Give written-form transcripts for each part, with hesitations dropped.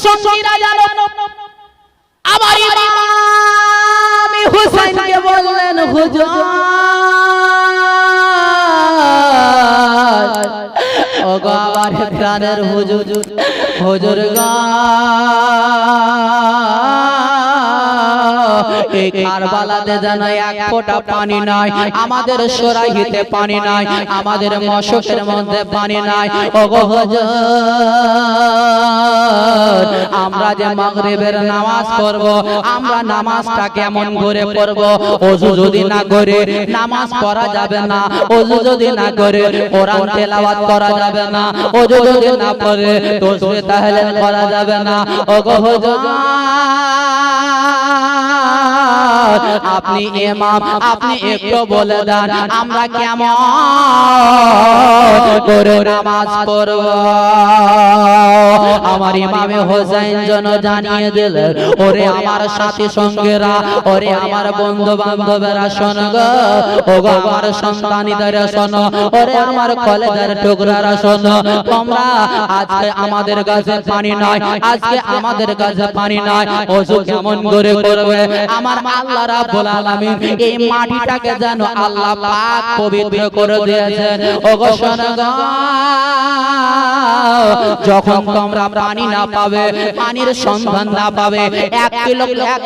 সঙ্গীরা জানো আমার ইমাম হুসাইনকে বললেন হুজুর ওগো আমার প্রাণের হুজুর হুজুর গো এই কারবালাতে যেন এক ফোঁটা পানি নাই, আমাদের সরাইতে পানি নাই, আমাদের মশকের মধ্যে পানি নাই। ওগো হুজুর আমরা যে মাগরিবের নামাজ পড়ব, আমরা নামাজটা কেমন করে পড়ব? ওযু যদি না করে নামাজ পড়া যাবে না, ওযু যদি না করে কোরআন তেলাওয়াত করা যাবে না, ওযু যদি না পড়ে তাসবিহ তাহলিল করা যাবে না। ওগো হুজুর আপনি ইমাম, আপনি একটু বলে দেন আমরা কেমন করে নামাজ পড়ব? আমার ইমামে হোসেন যেন জানিয়ে দিলেন ওরে আমার সাথী সঙ্গীরা, ওরে আমার বন্ধু বান্ধবেরা শোনো গো, ওগো আমার সন্তানীরা শোনো, ওরে আমার কলেজের টুকরারা শোনো, তোমরা আজকে আমাদের কাছে পানি নাই, আজকে আমাদের কাছে পানি নাই, ওযু কেমন করে করবে? আমার আল্লাহ রাব্বুল আলামিন এই মাটিটাকে যেন আল্লাহ পাক পবিত্র করে দিয়েছেন। ওগো শোনো গো, যখন তোমরা পানি না পাবে, পানির সন্ধান না পাবে, 1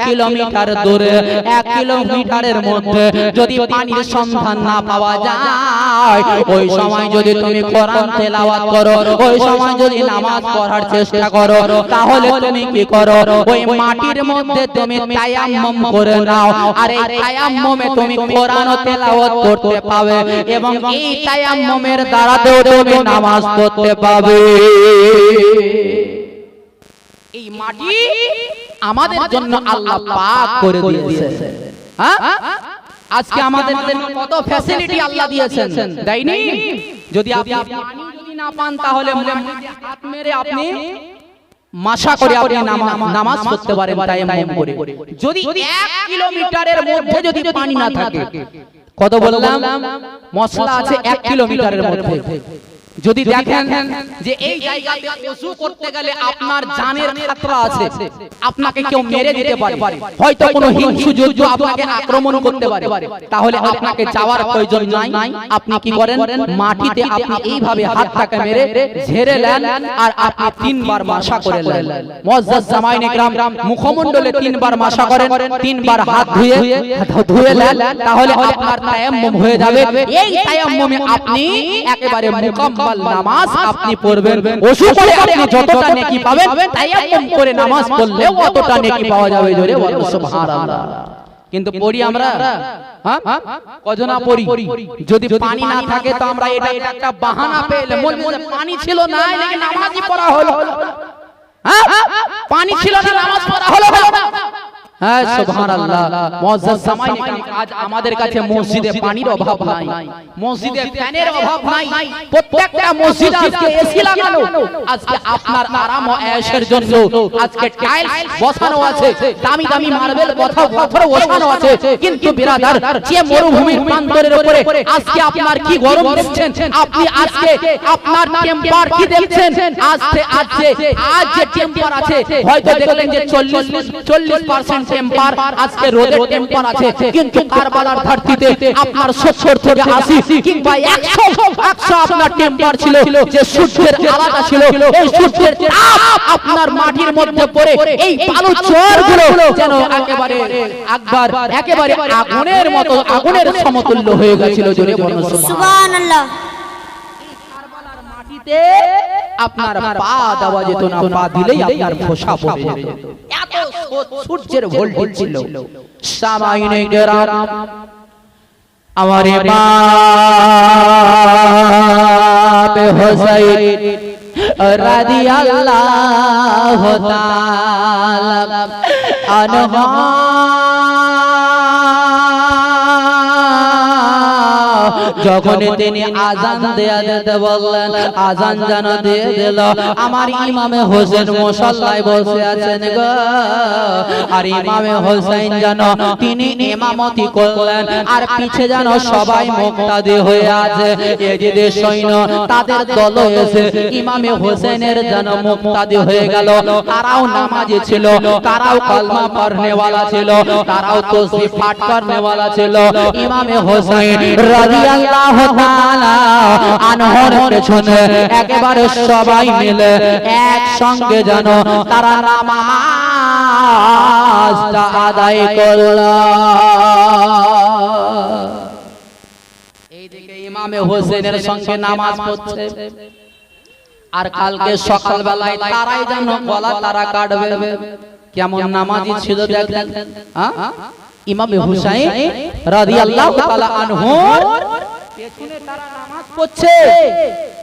কিলোমিটার দূরে 1 কিলোমিটারের মধ্যে যদি পানির সন্ধান না পাওয়া যায়, ওই সময় যদি তুমি কোরআন তেলাওয়াত করো, ওই সময় যদি নামাজ পড়ার চেষ্টা করো, তাহলে তুমি কি করো? ওই মাটির মধ্যে তুমি তায়াম্মুম করে নাও, আর এই তায়াম্মুমে তুমি কোরআন তেলাওয়াত করতে পাবে এবং এই তায়াম্মুমের দ্বারাতেও তুমি নামাজ পড়তে পাবে। এই মাটি আমাদের জন্য আল্লাহ পাক করে দিয়েছে। হ্যাঁ, আজকে আমাদের জন্য কত ফ্যাসিলিটি আল্লাহ দিয়েছেন, দেয়নি? যদি আপনি পানি যদি না পান তাহলে হাত মেরে আপনি মাশা করে আপনি নামাজ পড়তে পারেন তায়াম্মুম করে। যদি 1 কিলোমিটারের মধ্যে যদি পানি না থাকে, কত বললাম মশলা আছে 1 কিলোমিটারের মধ্যে, যদি দেখেন যে এই জায়গাতে ওযু করতে গেলে আপনার জানের খতরা আছে, আপনাকে কেউ মেরে দিতে পারে, হয়তো কোনো হিংস্র যুদ্ধ আপনাকে আক্রমণ করতে পারে, তাহলে আপনাকে যাওয়ার প্রয়োজন নাই। আপনি কি করেন? মাটিতে আপনি এইভাবে হাতটাকে মেরে ঝেড়ে নেন আর আপনি 3 বার মাশা করে নেন। মুআজ্জাজ জামাইনে کرام মুখমণ্ডলে 3 বার মাশা করেন, 3 বার হাত ধুয়ে নেন, তাহলে আপনার তায়াম্মুম হয়ে যাবে। এই তায়াম্মুমে আপনি একেবারে মুকাম্মাল নামাজ আপনি পড়বেন। ওযু করে আপনি যতটা নেকি পাবেন, তায়াম্মুম করে নামাজ পড়লেও ততটা নেকি পাওয়া যাবে। জোরে বলো সুবহানাল্লাহ। কিন্তু পড়ি আমরা, হ্যাঁ কজনা পড়ি? যদি পানি না থাকে তো আমরা এটা একটা বাহানা পেলে বলবো যে পানি ছিল না, লেকিন নামাজই পড়া হলো। হ্যাঁ, পানি ছিল না, নামাজ পড়া হলো না। হ্যাঁ সুবহানাল্লাহ। মুআজ্জাজ জামাইনে کرام আজ আমাদের কাছে মসজিদে পানির অভাব নাই, মসজিদে ফ্যানের অভাব নাই, প্রত্যেকটা মসজিদে আজকে এসি লাগানো, আজকে আপনার আরাম ও আয়েশের জন্য আজকে টাইলস বসানো আছে, দামি দামি মার্বেল পাথর বসানো আছে। কিন্তু বিরাদার, যে মরুভূমির প্রান্তরের উপরে আজকে আপনার কি গরম দেখছেন, আপনি আজকে আপনার টেম্পার কি দেখছেন? আজ যে টেম্পার আছে, হয়তো দেখলেন যে 40% টেম্পার, আজকে রোদের টেম্পার আছে, কিন্তু কারবালার ধরতিতে আপনার 70 থেকে 80 কিংবা 100 আপনার টেম্পার ছিল, যে সূর্যের আলাদা ছিল। এই সূর্যের তাপ আপনার মাটির মধ্যে পড়ে এই বালু চরগুলো যেন একেবারে আগুনের মতো, আগুনের সমতুল্য হয়ে গিয়েছিল। জোরে বলুন সুবহানাল্লাহ। কারবালার মাটিতে আপনার পা দেওয়া যেত না, পা দিলেই আপনার ফোসা পড়ে যেত, এত সূর্যের ভোল্টেজ ছিল। সামাইনে কেরাম, আমার ইমাম হোসেন রাদিয়াল্লাহু তাআলা আনহু যখন তিনি আজান দেয়া দিতে বললেন, আজান যেন দিয়ে দিল, আমার ইমামে হোসেন মুসল্লায় বসে আছেন গো। আর ইমামে হোসেন যেন তিনি ইমামতি করলেন, আর পিছে যেন সবাই মুক্তাদি হয়ে আছে। এজিদের সৈন্য তাদের দল এসে ইমামে হোসেনের যেন মুক্তাদি হয়ে গেল। তারাও নামাজি ছিল, তারাও কালমা পড়নেওয়ালা ছিল, তারাও তাসবিহ পাঠ করনেওয়ালা ছিল। ইমামে হোসেন রাদিয়াল্লাহু তাআলা আনহুর পেছনে একেবারে সবাই মিলে একসঙ্গে যেন তারা নামাজটা আদায় করল। এইদিকে ইমামে হোসেনের সঙ্গে নামাজ পড়ছে, আর কালকে সকালবেলায় তারাই যেন গলা তারা কাটবে। কেমন নামাজি ছিল দেখলেন? ইমামে হুসাইন রাদিয়াল্লাহু তাআলা আনহুর পেছনে তারা নামাজ পড়ছে,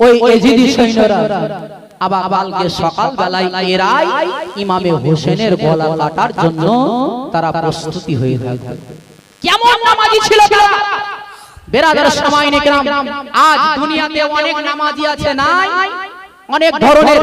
ওই এজিদি সৈন্যরা। আবার কালকে সকালবেলায় এরাই ইমামে হোসেনের গলা কাটার জন্য তারা প্রস্তুতি হয়ে থাকে। কেমন নামাজি ছিল তারা? বেরাদার সামাইনে কেরাম, আজ দুনিয়াতে অনেক নামাজি আছে নাই, অনেক ধরনের,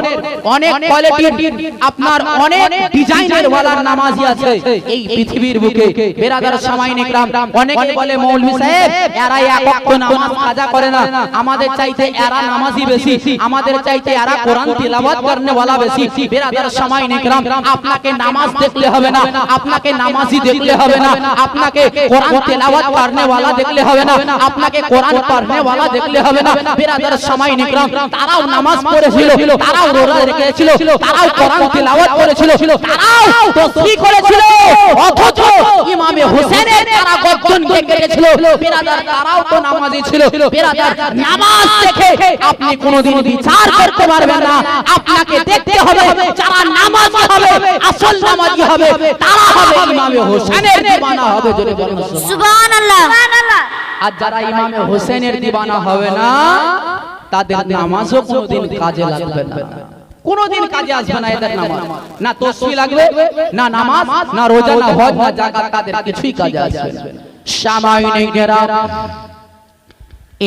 অনেক কোয়ালিটির, আপনার অনেক ডিজাইনের ওয়ালা নামাজি আছে এই পৃথিবীর বুকে। বেরাদার সামাইনে কেরাম, অনেকে বলে মৌলভী সাহেব এরা এক ওয়াক্ত নামাজ কাজা করে না, আমাদের চাইতে এরা নামাজি বেশি, আমাদের চাইতে এরা কোরআন তিলাওয়াত করনে ওয়ালা বেশি। বেরাদার সামাইনে কেরাম, আপনাকে নামাজ দেখলে হবে না, আপনাকে নামাজি দেখলে হবে না, আপনাকে কোরআন তিলাওয়াত করনে ওয়ালা দেখলে হবে না, আপনাকে কোরআন পড়নে ওয়ালা দেখলে হবে না। বেরাদার সামাইনে কেরাম, তারাও নামাজ পড়ে, তারাও রোজা রেখেছিল, তারাও কোরআন তিলাওয়াত করেছিল, তারাও তাসবিহ করেছিল, অথচ ইমামে হোসেনের তারা গর্দন কেটেছিল। বিরাদার তারাও তো নামাজি ছিল। বিরাদার নামাজ দেখে আপনি কোনোদিন বিচার করতে পারবেন না, আপনাকে দেখতে হবে যারা নামাজি হবে, আসল নামাজি হবে, তারা হবে ইমামে হোসেনের দিওয়ানা হবে। জোরে বলুন সুবহানাল্লাহ। আর যারা ইমামে হোসেনের দিওয়ানা হবে না, তাদের নামাজও কোনোদিন কাজে লাগবে না, কোনোদিন কাজে আসবে না এদের নামাজ। না তাসবিহ লাগবে, না নামাজ, না রোজা, না হজ, না যাকাত, তাদের কিছুই কাজে আসবে না। সামাইনে কেরাম,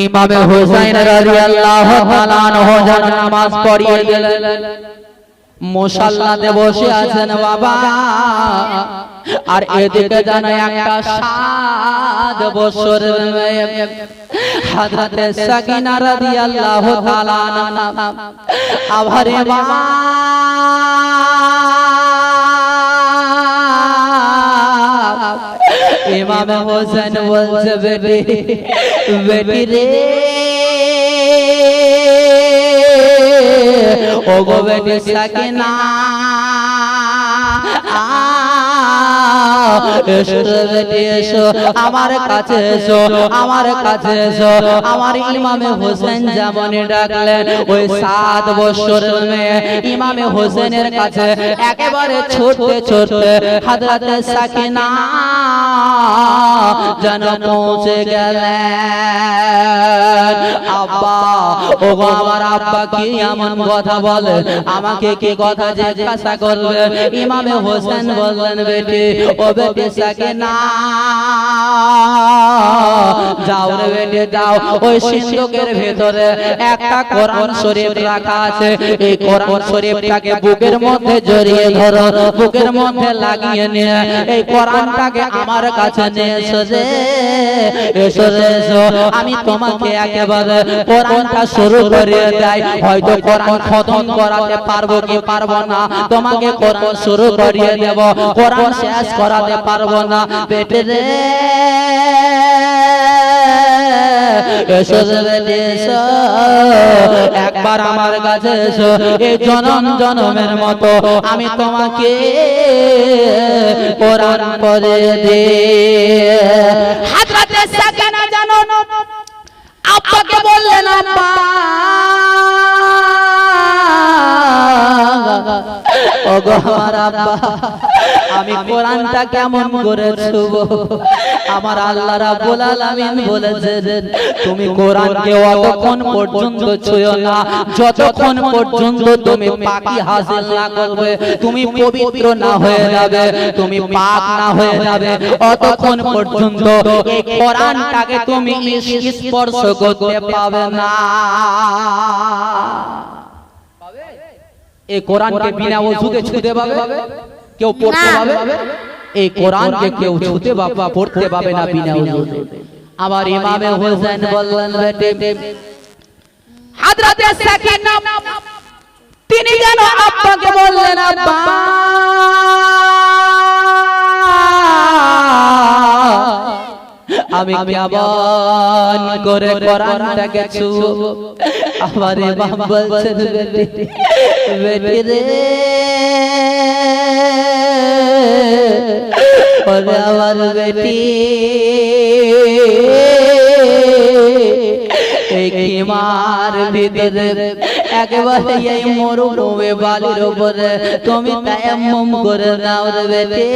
ইমামে হোসেন রাদিয়াল্লাহু তাআলা আনহু যারা নামাজ পড়িয়ে দিলেন, মুসাল্লাতে বসে আছেন বাবা। আর এদিকে জানা একটা 7 বছরের মেয়ে হযরতে সাকিনা রাদিয়াল্লাহু তাআলা আনহা, আভারে বাবা ইমামে হোসেন বলছে, বেটি বেটি রে, ও গো বেটি সাকিনা, এসো বেটি এসো, আমার কাছে এসো, আমার কাছে এসো। আমার ইমামে হোসেন যেমন ডাকলেন, ওই 7 বছরের মেয়ে ইমামে হোসেনের কাছে একেবারে ছুটতে ছুটতে হযরতে সাকিনা যেন পৌঁছে গেলেন। আব্বা, ও গো আমার আব্বা কি এমন কথা বলে, আমাকে কি কথা জিজ্ঞাসা করবে? ইমামে হোসেন বললেন, বেটি, ও বেটি সাকিনা, যাও রে বেটি যাও, ওই সিন্ধুকের ভেতরে একটা কোরআন শরীফ রাখা আছে, এই কোরআন শরীফটাকে বুকের মধ্যে জড়িয়ে ধরো, বুকের মধ্যে লাগিয়ে নিয়ে এই কোরআনটাকে আমার কাছে নিয়ে এসো রে, এসো রে এসো। আমি তোমাকে একেবারে কোরআনটা শুরু করিয়ে দেই, হয়তো কোরআন খতম করাতে পারবো কি পারবো না, তোমাকে কোরআন শুরু করিয়ে দেব, কোরআন শেষ করাতে পারবো না। বেটি রে এসো বেটি এসো, একবার আমার কাছে এসো, এই জনম জনমের মতো আমি তোমাকে কোরআন পড়ে দে। হযরতে সাকিনা জানো আব্বাকে বললেন, আব্বা ওগো আমার আব্বা, আমি কোরআনটা কেমন করে ছুঁবো? আমার আল্লাহ রাব্বুল আলামিন বলেছেন তুমি কোরআনকে অতক্ষণ পর্যন্ত ছুঁয়ো না যতক্ষণ পর্যন্ত তুমি পাকি হাসিল না করবে, তুমি পবিত্র না হয়ে যাবে, তুমি পাক না হয়ে যাবে, অতক্ষণ পর্যন্ত এই কোরআনটাকে তুমি স্পর্শ করতে পাবে না। এই কোরআনকে বিনা ওযুতে ছুঁতে পাবে কেউ, পড়তে পাবে? এই কোরআনকে কেউ ছুঁতে বা পড়তে পাবে না বিনা ওযুতে। আমার ইমামে হোসেন বললেন বেটে হযরতে সাকিনা তিনি যেন আব্বাকে বললেন আব্বা আমি কেমন করে কোরআনটাকে ছুঁবো? আমার ইমাম বলছেন বেটি রে, ওরে আমার বেটি, এই কিমার ভিতরে একেবারে এই মরুভূমি বালির উপরে তুমি তায়াম্মুম করে নাও রে বেটি,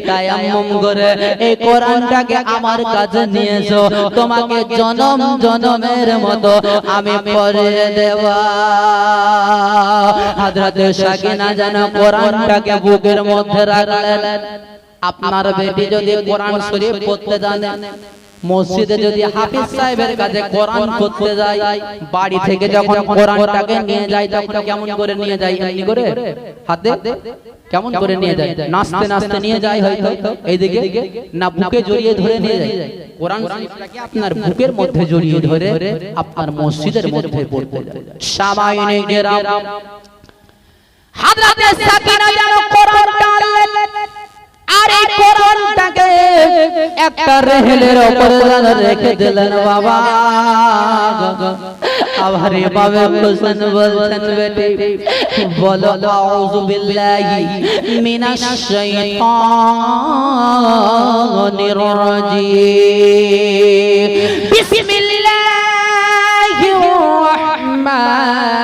তায়াম্মুম করে এই কোরআনটাকে আমার কাছে নিয়ে এসো, তোমাকে জনম জনমের মতো আমি পড়ে দেব। হযরত সাকিনা যেন কোরআনটাকে বুকের মধ্যে রাখলেন। আপনার বেটি যদি কোরআন শরীফ পড়তে জানে, মসজিদে যদি হাফিজ সাহেবের কাছে কোরআন পড়তে যায়, বাড়ি থেকে যখন কোরআনটাকে নিয়ে যায় তখন কেমন করে নিয়ে যায়? এমনি করে হাতে কেমন করে নিয়ে যায়? নাচতে নাচতে নিয়ে যায় হয়তো এইদিকে, না বুকে জড়িয়ে ধরে নিয়ে যায়? কোরআন শরীফটাকে আপনার বুকের মধ্যে জড়িয়ে ধরে আপনার মসজিদের মধ্যে পড়তে যায়। সামাইনে গেরাম হযরতে সাকিনা যেন কোরআনটা আনলেন, আর এই কোরআনটাকে একটা রেহেলের উপরে রেখে দিলেন। বাবা আবার এভাবে হোসেন বলছেন বেটি বলো আউযু বিল্লাহি মিনাশ শাইতানির রাজিম, বিসমিল্লাহির রাহমানির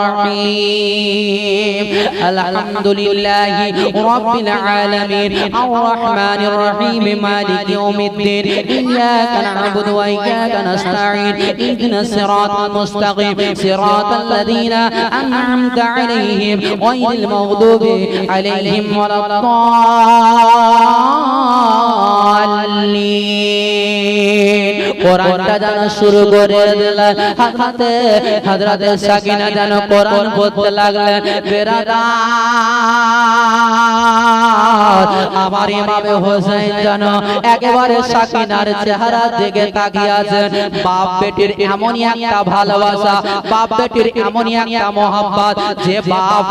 রাহিম, আলহামদুলিল্লাহি রাব্বিল আলামিন আর রাহমানির রাহিম মালিকি ইয়াউমিদ্দিন, ইয়াকা না'বুদু ওয়া ইয়াকা নাস্তাঈন, ইহদিনাস সিরাতাল মুস্তাকিম, সিরাতাল লাযীনা আন'আমতা আলাইহিম গায়রিল মাগদুবি আলাইহিম ওয়ালাদ-দাল্লিন। কোরআনটা জানা শুরু করে দিলেন। হযরতে সাকিনা যেন কোরআন পড়তে লাগলেন। বেরাদার আমার ইমামে হোসেন যেন একেবারে সাকিনার চেহারা দিকে তাকিয়ে আছেন। বাপ বেটির এমনই একটা ভালোবাসা, বাপ বেটির এমনই একটা মহব্বত, যে বাপ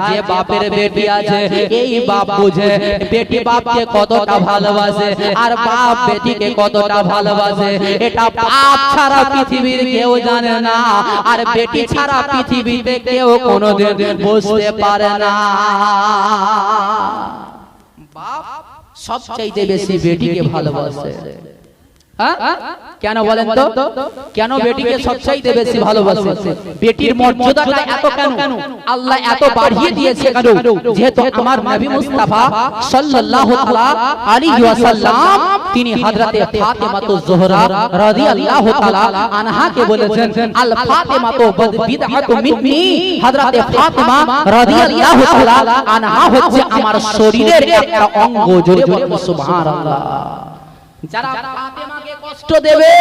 যে বাপের বেটি আছে এই বাপ বুঝে বেটি বাপকে কতটা ভালোবাসে আর বাপ বেটিকে কতটা ভালোবাসে। এটা বাপ ছাড়া পৃথিবীর কেউ জানে না, আর বেটি ছাড়া পৃথিবীতে কেউ কোনোদিন বুঝতে পারে না। বাপ সবচাইতে বেশি বেটিকে ভালোবাসে। কেন বলেন তো? কেন বেটিকে সবচাইতে বেশি ভালোবাসে? বেটির মর্যাদাটা এত কেন আল্লাহ এত বাড়িয়ে দিয়েছে কেন? যেহেতু আমার নবী মুস্তাফা সাল্লাল্লাহু আলাইহি ওয়াসাল্লাম তিনি হযরতে ফাতেমাতুজ জোহরা রাদিয়াল্লাহু তাআলা আনহাকে বলেছেন আল ফাতেমাতু বিদআতু মিন্নি, হযরতে ফাতেমা রাদিয়াল্লাহু তাআলা আনহা হচ্ছে আমার শরীরের একটা অঙ্গ। জোরে বলুন সুবহানাল্লাহ। যারা ফাতেমাকে কষ্ট দেবে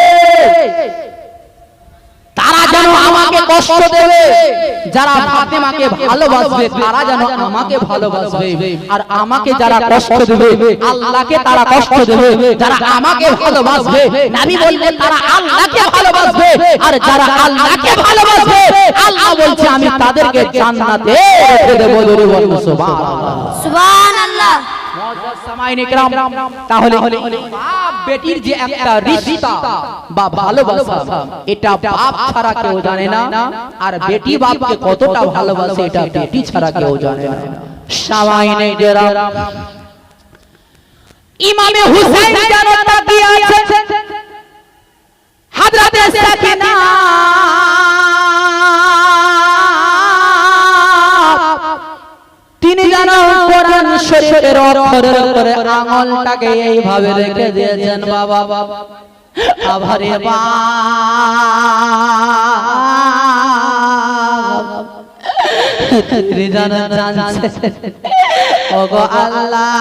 তারা যেন আমাকে কষ্ট দেবে, যারা ফাতেমাকে ভালোবাসবে তারা যেন আমাকে ভালোবাসবে, আর আমাকে যারা কষ্ট দেবে আল্লাহকে তারা কষ্ট দেবে। যারা আমাকে ভালোবাসবে নবী বললেন তারা আল্লাহকে ভালোবাসবে, আর যারা আল্লাহকে ভালোবাসবে আল্লাহ বলছে আমি তাদেরকে জান্নাতে রেখে দেব। জোরে বলুন সুবহানাল্লাহ। সুবহানাল্লাহ। তাহলে বাপ বেটির যে একটা রিশতা বা ভালোবাসা এটা বাপ ছাড়া কেউ জানে না, আর বেটি বাপকে কতটা ভালোবাসে এটা বেটি ছাড়া কেউ জানে না। সামাইনে যারা ইমামে হুসাইন যেন তাকিয়ে আছে, হযরতে সাকিনা তিনি যেন কোরআন শরীফের অক্ষরের উপরে আঙুলটাকে এইভাবে রেখে দিয়েছেন বাবা বাবা আভারে বা তিনি যেন জানছে ওগো আল্লাহ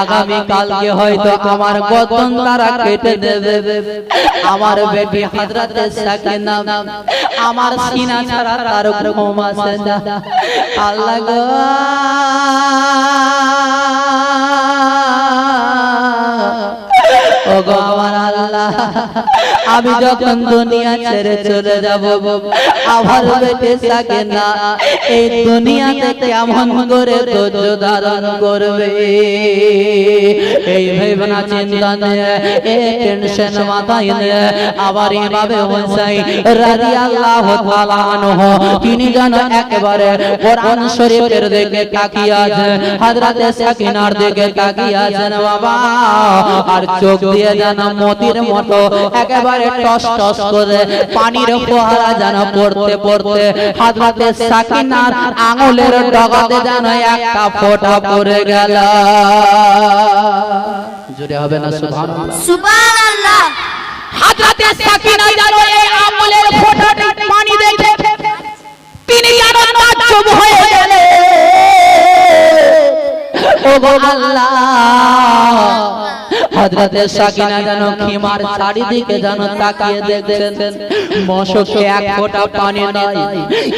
আগামী কালকে হয়তো আমার গর্দন তারা কেটে দেবে আমার বেটি হযরতে সাকিনা আমার সিনা ছাড়া তার ঘুম আসে না আল্লাহ গো ওগো আমার আল্লাহ আমি যখন দুনিয়া ছেড়ে চলে যাব আমার বেটি সাকিনা এই দুনিয়াতে কেমন করে ধৈর্য ধারণ করবে এই ভাবনা চিন্তা নিয়ে এই টেনশন মাথায় নিয়ে আবার এভাবে হুসাইন রাদিয়াল্লাহু তাআলা আনহু তিনি যেন একেবারে কোরআন শরীফের দিকে তাকিয়ে আছেন হযরতে সাকিনার দিকে তাকিয়ে আছেন বাবা আর চোখ দিয়ে যেন মতির মতো একেবারে টস টস করে পানির ফোয়ারা যেন পড়তে পড়তে হযরতে সাকিনার আঙুলের ডগাতে যেন একটা ফোঁটা পড়ে গেল জোরে হবে না সুবহানাল্লাহ সুবহানাল্লাহ হযরতে সাকিনা যেন এই আঙুলের ফোঁটাটি পানি দেখে তিনি যেন তাজ্জব হয়ে গেলেন ওগো আল্লাহ হযরতে সাকিনা যেন খিমার চারিদিকে যেন তাকিয়ে দেখছেন মশকে এক ফোঁটা পানি নাই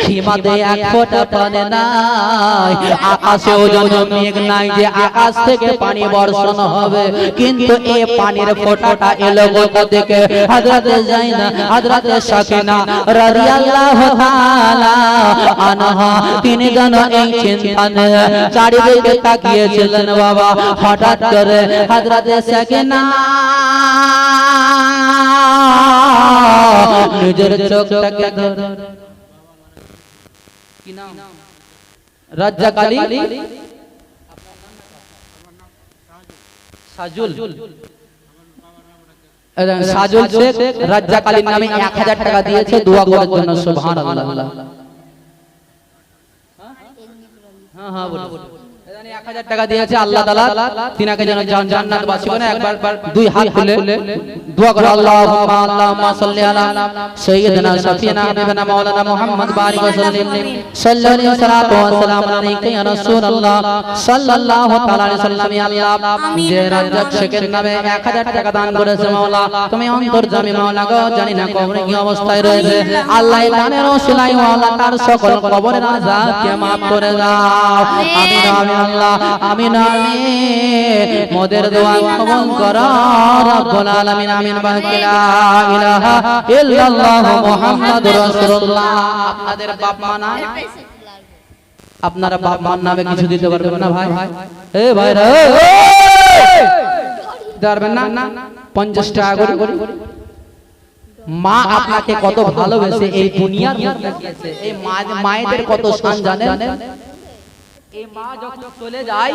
খিমাতে এক ফোঁটা পানি নাই আকাশেও যেন মেঘ নাই যে আকাশ থেকে পানি বর্ষণ হবে কিন্তু এই পানির ফোঁটাটা এলো কোথা থেকে হযরতে জাইনা হযরতে সাকিনা রাদিয়াল্লাহু তাআলা আনহা তিনি যেন এই চিন্তা নিয়ে চারিদিকে তাকিয়েছিলেন বাবা হঠাৎ করে হযরতে সাকিনা নিজের চোখটাকে কি নাম রাজ্জাক আলী সাজুল সাজুল শেখ রাজ্জাক আলীর নামে 1000 টাকা দিয়েছে দোয়া করার জন্য সুবহানাল্লাহ হ্যাঁ হ্যাঁ বলুন 1000 টাকা দিয়েছে আল্লাহ তাআলা তিনাকে যেন জান্নাতবাসী করে একবার দুই হাত তুলে দোয়া করে আল্লাহুম্মা সাল্লি আলা সাইয়্যিদিনা শাফিনা হাবিবানা মাওলানা মুহাম্মদ বারিক ওয়া সাল্লিম সাল্লাল্লাহু সাল্লাতু ওয়া সালামু আলাইকা ইয়া রাসূলুল্লাহ সাল্লাল্লাহু তাআলা আলাইহি সাল্লাম ইয়া আল্লাহ যে রাজ্জাক শেখের নামে 1000 টাকা দান করেছে মাওলা তুমি অন্তর্যামী মাওলা গো জানি না কবরে কি অবস্থায় রয়েছে আল্লাহ দানের ওসিলায় মাওলা তার সকল কবরের আযাবকে maaf করে দাও আমিন আমিন আল্লাহ আমিন আমিন মোদের দোয়া কবুল করো রব্বুল আলামিন আমিন বাকিলা ইলাহা ইল্লাল্লাহু মুহাম্মাদুর রাসূলুল্লাহ আপনাদের বাপ মা না আপনারা বাপ মার নামে কিছু দিতে পারবেন না ভাই এ ভাইরা পারবেন না 50 টাকা করে মা আপনাকে কত ভালোবেসে এই দুনিয়ার মধ্যে রেখেছে এই মায়েদের কত শান জানেন এই মা যখন চলে যায়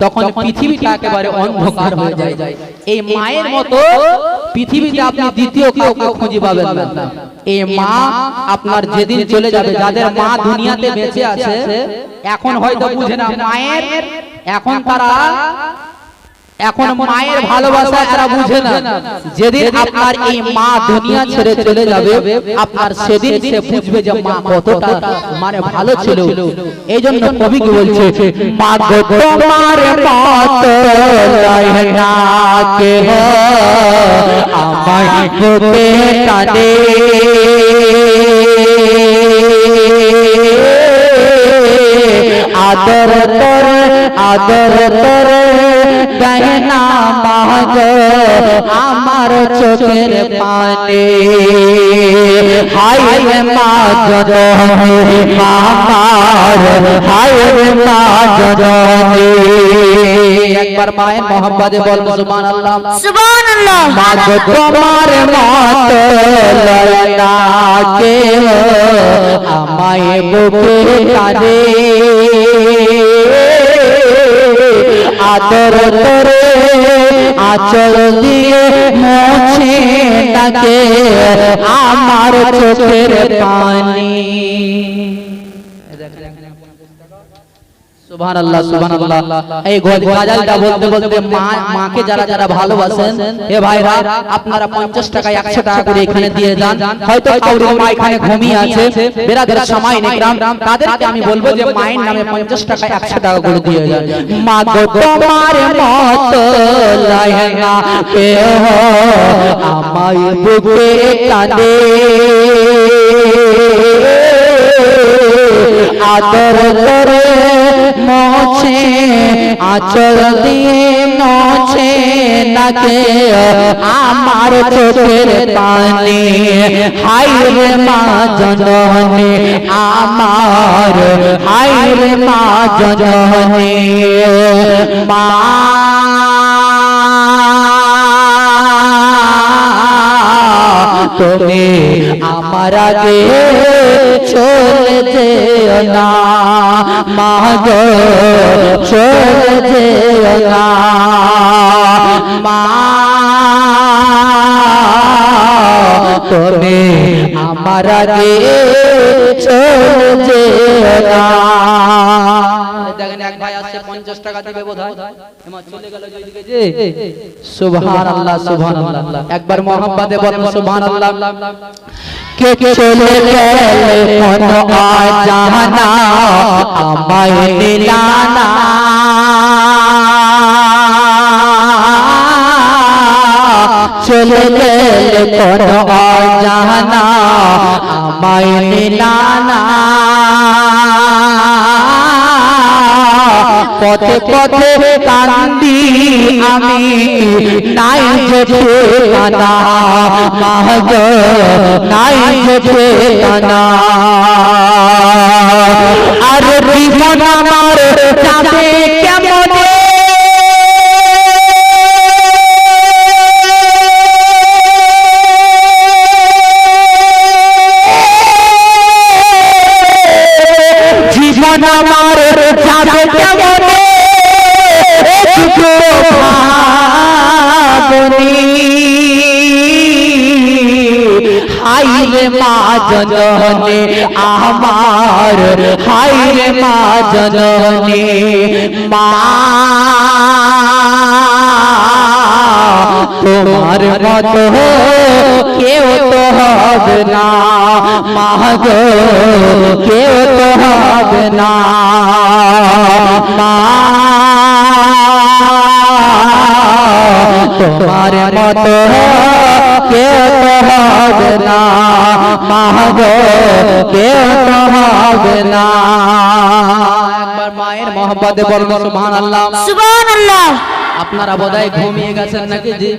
তখন পৃথিবীটা একেবারে অন্ধকার হয়ে যায় এই মায়ের মতো পৃথিবীতে আপনি দ্বিতীয় কাউকে খুঁজে পাবেন না এই মা আপনার যেদিন চলে যাবে যাদের মা দুনিয়াতে বেঁচে আছে এখন হয়তো বুঝে না মায়ের এখন তারা এখন মায়ের ভালোবাসা তারা বুঝে না যেদিন আপনার এই মা দুনিয়া ছেড়ে চলে যাবে আপনার সেদিন সে বুঝবে যে মা কতটা মানে ভালো ছিল এইজন্য কবি কি বলছে মা গো তোমার মত লাইনা কে হো আমায় গোপে কাঁদে আদর তোর গয়না মাগ আমার চোখের পানে হায় রে মা জননী আমার হায় রে মা জননী একবার মায়ের মোহাম্মদে বলবো সুবহানাল্লাহ সুবহানাল্লাহ মা গো তোমার মত লয়না কে আমায় বুকে কাঁদে আদর করে আঁচল দিয়ে মুছে তাকে আমার চোখের পানি সুবহানাল্লাহ সুবহানাল্লাহ। এই গজলটা বলতে বলতে মাকে যারা যারা ভালোবাসেন এ ভাইরা আপনারা 50 টাকা 100 টাকা করে এখানে দিয়ে যান। হয়তো কাউরি মা এখানে ঘুমিয়ে আছে, বেরাদের সময় নেকরাম, তাদেরকে আমি বলবো যে মায়ের নামে 50 টাকা 100 টাকা করে দিয়ে যান। মা গো তোমার মত লায়না কেহ আমায় বুকে কাঁদে, আদর করে মোছে আঁচল দিয়ে মোছে নাকে আমার চোখের পানি। হায় রে মা জননী আমার, হায় রে মা জননী। মা তুমি আমার আগে চলে যেও না, মা গো চলে যেও না। মা তুমি আমার আগে চলে যেও না। দেখেন এক ভাই আসছে 50 টাকা দিবে বোধহয়, এমন চলে গেল যেদিকে যে। সুবহানাল্লাহ সুবহানাল্লাহ। একবার মোহাম্মদে বলেন সুবহানাল্লাহ। কে চলে গেলে মন আজানা আমায় নিলানা, চলে গেলে মন আজানা আমায় নিলানা। পথে পথে কান্দি আমি নাই যে ঠিকানা, মা গো নাই যে ঠিকানা। আর জীবন আমার যাবে কেমনে, জীবন আমার যাবে কেমনে হায় রে মা জননী আমার, হায় রে মা জননী। মা তোমার মতো কেউ তো হবে না, মা গো কেউ তো হবে না। মা তোমার মতো কেউ তো হবে না, মা গো কেউ তো হবে না। একবার মায়ের মহব্বতে বলুন সুবহানাল্লাহ সুবহানাল্লাহ। আপনারা বোধহয় ঘুমিয়ে গেছেন নাকি? জি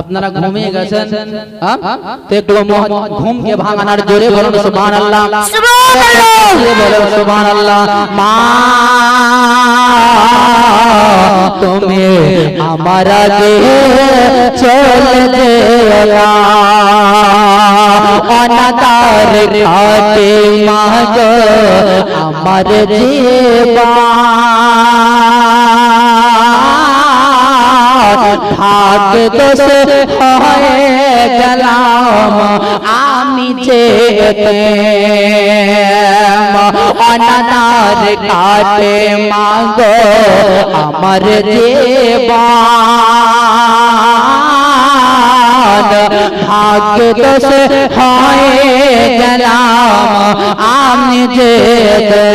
আপনারা ঘুমিয়ে গেছেন, তো একটু ঘুমকে ভাঙানোর জোরে বলুন সুবহানাল্লাহ বলুন সুবহানাল্লাহ। মা তুমি আমার আগে চলে যেও না, অনাথের ঘাটে মা গো আমার জীবন ভাগ দোষ হয়ে গেলাম আমি যেতে। অনাথের ঘাটে মা গো আমার জীবন ভাগ দোষ হয়ে গেলাম আমি যেতে।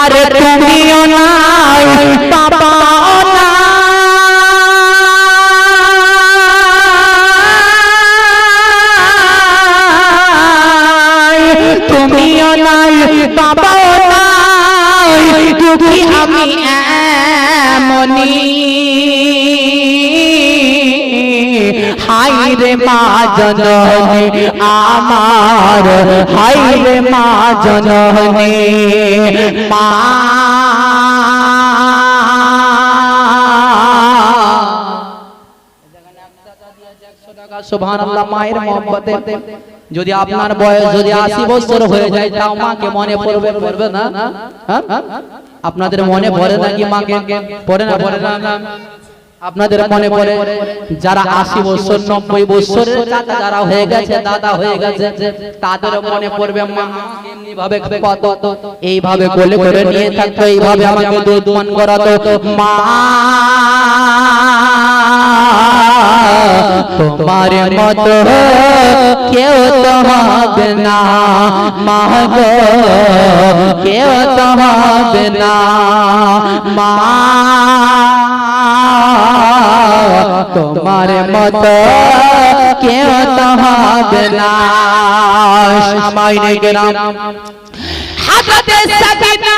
আর তুমিও নাই বাবা নাই, তুমিও নাই বাবাও নাই, দুঃখী আমি এমনি। হায় রে মা জননী আমার, হায় রে মা জননী। মা সুবহানাল্লাহ। মায়ের মহব্বতে যদি আপনার বয়স যদি 80 বছর হয়ে যায় তাও মাকে মনে পড়বে না? আপনাদের মনে পড়ে নাকি মাকে? পড়ে না? পড়ে না? আপনাদের মনে পড়ে যারা 80 বছর 90 বছরের চাচা যারা হয়ে গেছে, দাদা হয়ে গেছে, তাদের মনে পড়বে মা এমনি ভাবে কত এইভাবে কোলে করে নিয়ে থাকতো, এইভাবে আমাকে দুধ পান করাতো। মা তোমার মতো কেউ তো হবে না, মা গো কেউ তো হবে না, মা তোমার মতো কেউ তো হবে না। সামাইনে গেলাম হাজরতে সাকিনা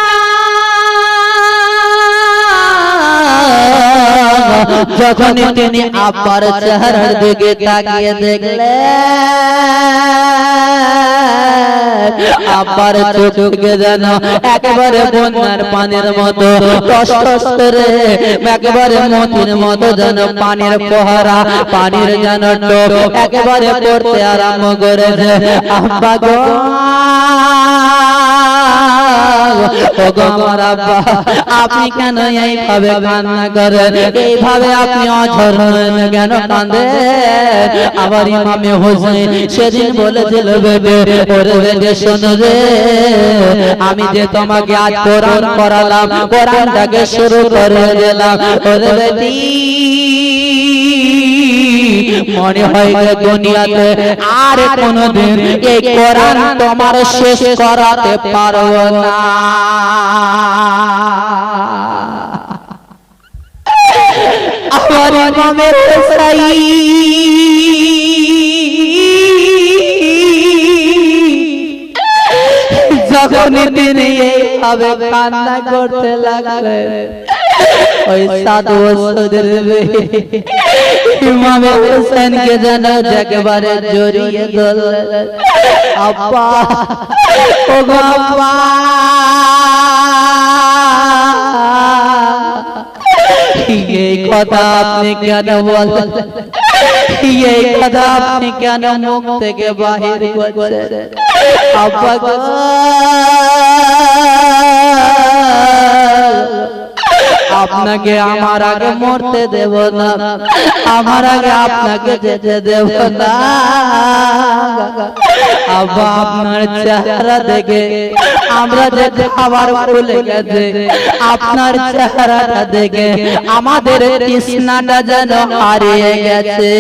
যখন তিনি আব্বার চেহারার দিকে তাকিয়ে দেখলেন, আব্বার চোখ থেকে যেন একেবারে বন্যার পানির মতো কষ্ট করে একেবারে মতির মতো যেন পানির ফোয়ারা, পানির যেন টোপ একেবারে পড়তে আরম্ভ করেছে। আব্বা গো আমার আব্বা, আপনি কেন এইভাবে কান্না করেন? এইভাবে আপনি অঝর কেন কাঁদেন? আবার ইমামে হোসেন সেদিন বলেছিল, বেবে ওরে বেবে শোনো রে, আমি যে তোমাকে আজ কোরআন পড়ালাম, কোরআনটাকে শুরু করে দিলাম, ওরে বেটি মনে হয় যে দুনিয়াতে আর কোনদিন এই কোরআন তোমার শেষ করাতে পারবো না। আমার ইমামের সাই যখন তিনি এইভাবে কান্না করতে লাগলেন, ওই 7 বছরের ইমামে হোসেনকে যেন একেবারে জড়িয়ে ধরলেন। আব্বা ও গো আব্বা, এই কথা আপনি কেন বলেন? এই কথা আপনি কেন মুখ থেকে বাহির করছেন? আব্বা গো আপনাকে আমার আগে মরতে দেব না, আমার আগে আপনাকে যেতে দেব না। আব্বা আপনার চেহারা দেখে আমরা যে খাবার ভুলে গেছে, আপনার চেহারাটা দেখে আমাদের তৃষ্ণাটা যেন হারিয়ে গেছে।